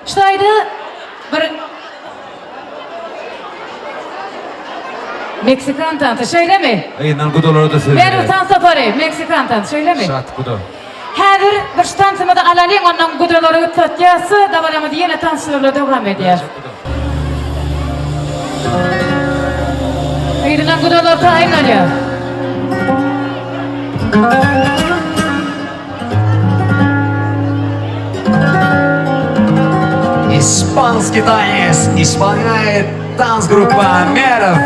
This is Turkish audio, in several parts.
Şaydı bir Meksikan tantı şöyle mi? Ayından kudoları da söyledi. Ben utan safarı Meksikan tantı şöyle mi? Şat kudo. Hazır bir tansımda alalım ondan kudoları tutacağız. Davarımı yine tansırla devam ediyor. Ayından kudoları tayin oluyor. Испанский танец исполняет танцгруппа Меров.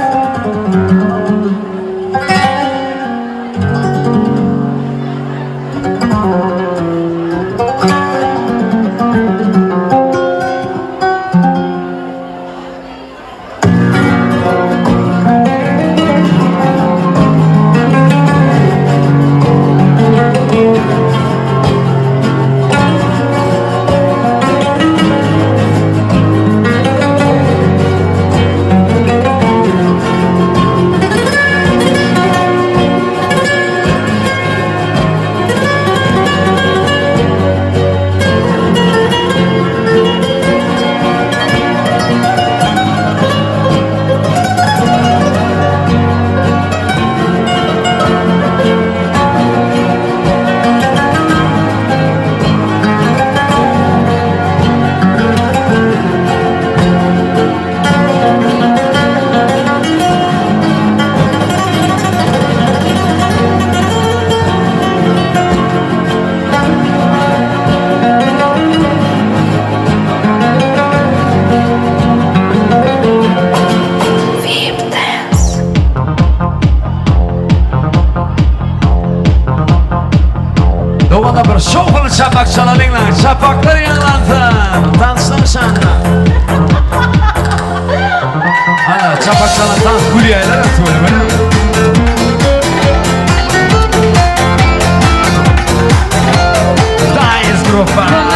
Dovada bir şovul çapak çalalıyla çapakları yanlansın. Dansın şanla. Hala çapak çalan dans kuryaylar atıyor böyle. Dance grupa.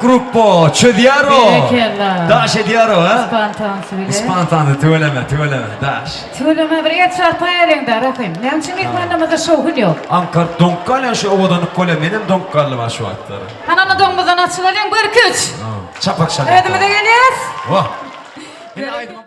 Gruppo, c'è Diaro? Dash e Diaro, eh? Spantandı, tüveleme, Dash. Tüveleme, bir et şartaya da rakayım. Ne için ilk mandamada şoğun yok. Ankar donkkal şu ovadanık kole benim donkallı var şu atları. Hanana donmadan açılalım, bir küç. Çapak şarkı. Edime de geliyoruz. Vah.